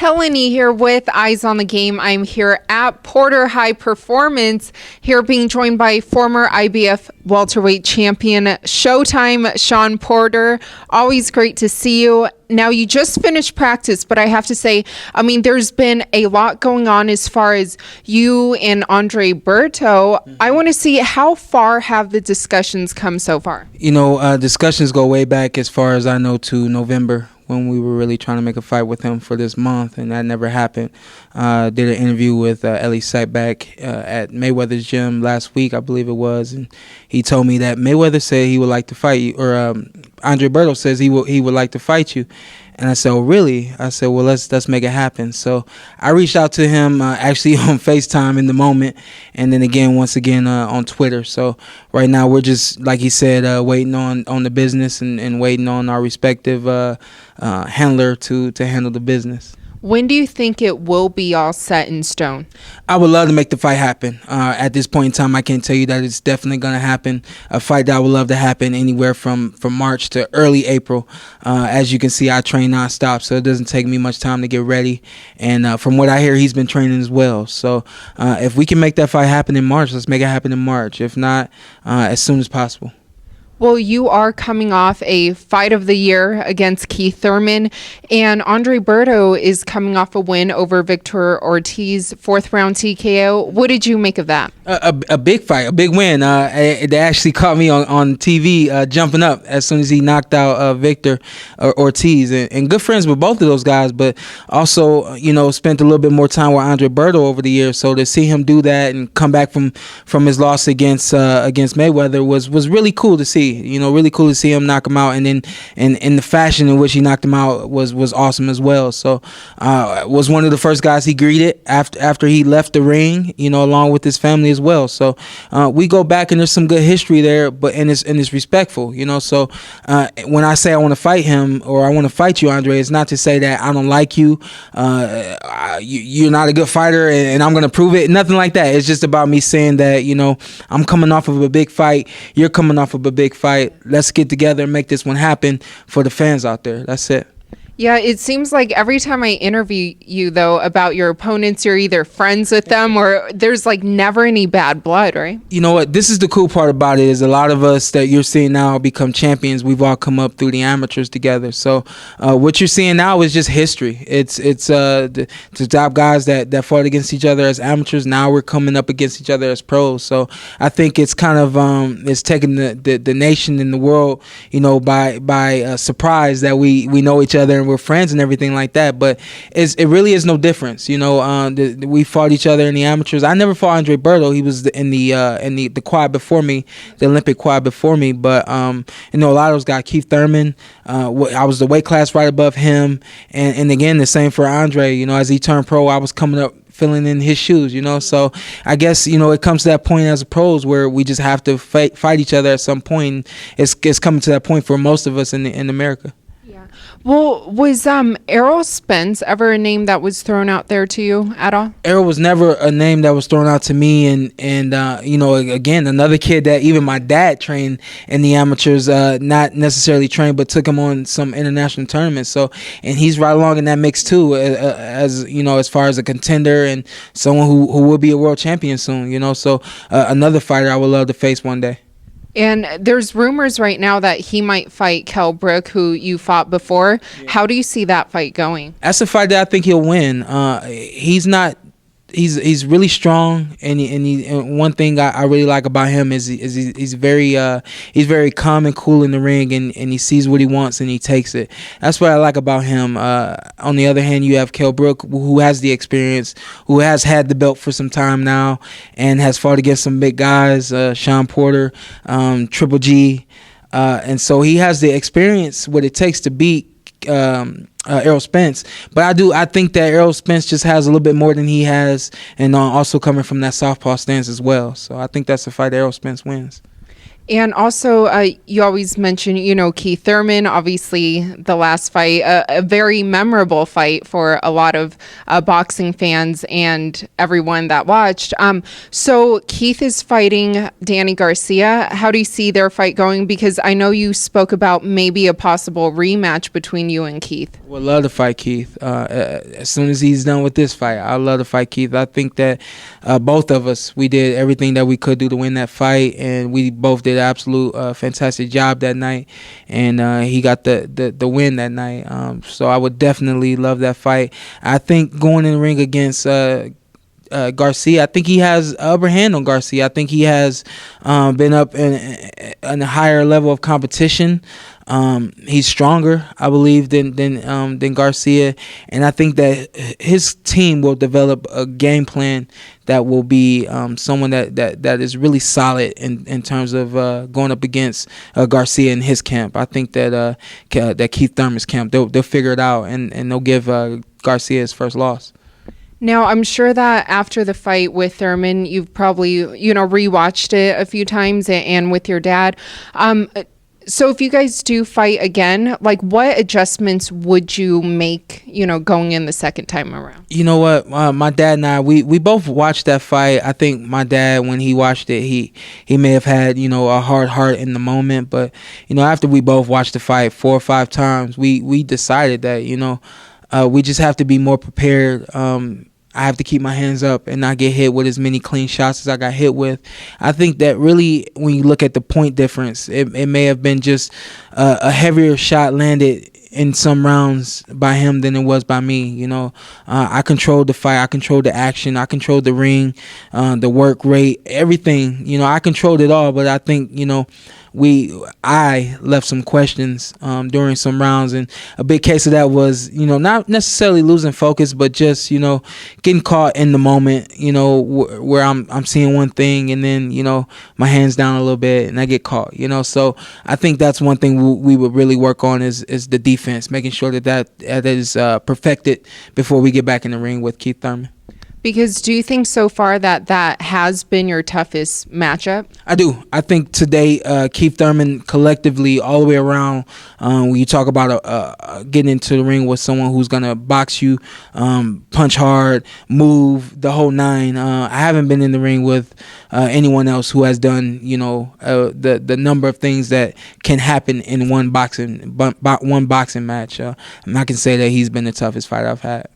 Helen here with Eyes on the Game. I'm here at Porter High Performance, here being joined by former IBF welterweight champion Showtime, Shawn Porter. Always great to see you. Now, you just finished practice, but I have to say, there's been a lot going on as far as you and Andre Berto. I want to see how far have the discussions come so far? Discussions go way back, as far as I know, to November, when we were really trying to make a fight with him for this month, and that never happened. Did an interview with Ellie Sightback at Mayweather's gym last week, I believe it was, and he told me that Mayweather said he would like to fight you, or Andre Berto says he would like to fight you. And I said, "Oh, really?" I said, "Well, let's make it happen." So I reached out to him actually on FaceTime in the moment, and then once again on Twitter. So right now we're just, like he said, waiting on the business and waiting on our respective handler to handle the business. When do you think it will be all set in stone? I would love to make the fight happen. At this point in time, I can tell you that it's definitely going to happen. A fight that I would love to happen anywhere from March to early April. As you can see, I train nonstop, so it doesn't take me much time to get ready. And from what I hear, he's been training as well. So if we can make that fight happen in March, let's make it happen in March. If not, as soon as possible. Well, you are coming off a fight of the year against Keith Thurman, and Andre Berto is coming off a win over Victor Ortiz, 4th round TKO. What did you make of that? A big fight, a big win. They actually caught me on TV jumping up as soon as he knocked out Victor Ortiz, and good friends with both of those guys, but also, spent a little bit more time with Andre Berto over the years. So to see him do that and come back from his loss against Mayweather was really cool to see. Really cool to see him knock him out, and then in the fashion in which he knocked him out was awesome as well. So was one of the first guys he greeted after he left the ring, along with his family as well. So we go back, and there's some good history there, but and it's respectful, So when I say I want to fight him, or I want to fight you, Andre, it's not to say that I don't like you. You're not a good fighter, and I'm gonna prove it. Nothing like that. It's just about me saying that I'm coming off of a big fight. You're coming off of a big fight. Let's get together and make this one happen for the fans out there. That's it. Yeah, it seems like every time I interview you, though, about your opponents, you're either friends with them or there's never any bad blood, right? You know what? This is the cool part about it, is a lot of us that you're seeing now become champions. We've all come up through the amateurs together. So what you're seeing now is just history. It's the top guys that fought against each other as amateurs. Now we're coming up against each other as pros. So I think it's kind of it's taking the nation and the world, by surprise that we know each other. We're friends and everything like that, but it really is no difference. We fought each other in the amateurs. I never fought Andre Berto. He was in the quad before me, the Olympic quad before me. But a lot of those guys, Keith Thurman, I was the weight class right above him, and again the same for Andre. As he turned pro, I was coming up filling in his shoes, so I guess it comes to that point as a pros where we just have to fight each other at some point. It's coming to that point for most of us in America. Well, was Errol Spence ever a name that was thrown out there to you at all? Errol was never a name that was thrown out to me, and again, another kid that even my dad trained in the amateurs, not necessarily trained, but took him on some international tournaments. So, and he's right along in that mix too, as far as a contender and someone who will be a world champion soon. So another fighter I would love to face one day. And there's rumors right now that he might fight Kell Brook, who you fought before. Yeah. How do you see that fight going? That's a fight that I think he'll win. He's really strong, and one thing I really like about him is he's very calm and cool in the ring, and he sees what he wants and he takes it. That's what I like about him. On the other hand, you have Kell Brook, who has the experience, who has had the belt for some time now, and has fought against some big guys, Shawn Porter, Triple G, and so he has the experience, what it takes to beat Errol Spence. But I think that Errol Spence just has a little bit more than he has, and also coming from that southpaw stance as well. So I think that's a fight that Errol Spence wins. And also, you always mention, Keith Thurman, obviously the last fight, a very memorable fight for a lot of boxing fans and everyone that watched. So Keith is fighting Danny Garcia. How do you see their fight going? Because I know you spoke about maybe a possible rematch between you and Keith. Would love to fight Keith. As soon as he's done with this fight, I'd love to fight Keith. I think that both of us, we did everything that we could do to win that fight, and we both did an absolute fantastic job that night, and he got the win that night. So I would definitely love that fight. I think going in the ring against Garcia, I think he has upper hand on Garcia. I think he has been up in a higher level of competition. He's stronger, I believe, than Garcia, and I think that his team will develop a game plan that will be someone that is really solid in terms of going up against Garcia in his camp. I think that that Keith Thurman's camp, they'll figure it out, and they'll give Garcia his first loss. Now, I'm sure that after the fight with Thurman, you've probably, rewatched it a few times and with your dad. So if you guys do fight again, like what adjustments would you make, going in the second time around? You know what? My dad and I, we both watched that fight. I think my dad, when he watched it, he may have had, a hard heart in the moment. But, after we both watched the fight 4 or 5 times, we decided that, we just have to be more prepared. I have to keep my hands up and not get hit with as many clean shots as I got hit with. I think that really, when you look at the point difference, it may have been just a heavier shot landed in some rounds by him than it was by me. I controlled the fight. I controlled the action. I controlled the ring, the work rate, everything. I controlled it all. But I think, I left some questions during some rounds, and a big case of that was, not necessarily losing focus, but just, getting caught in the moment, where I'm seeing one thing and then, my hands down a little bit and I get caught, So I think that's one thing we would really work on is the defense, making sure that is perfected before we get back in the ring with Keith Thurman. Because do you think so far that has been your toughest matchup? I do. I think today, Keith Thurman collectively, all the way around, when you talk about getting into the ring with someone who's going to box you, punch hard, move, the whole nine. I haven't been in the ring with anyone else who has done, the number of things that can happen in one boxing match. I can say that he's been the toughest fighter I've had.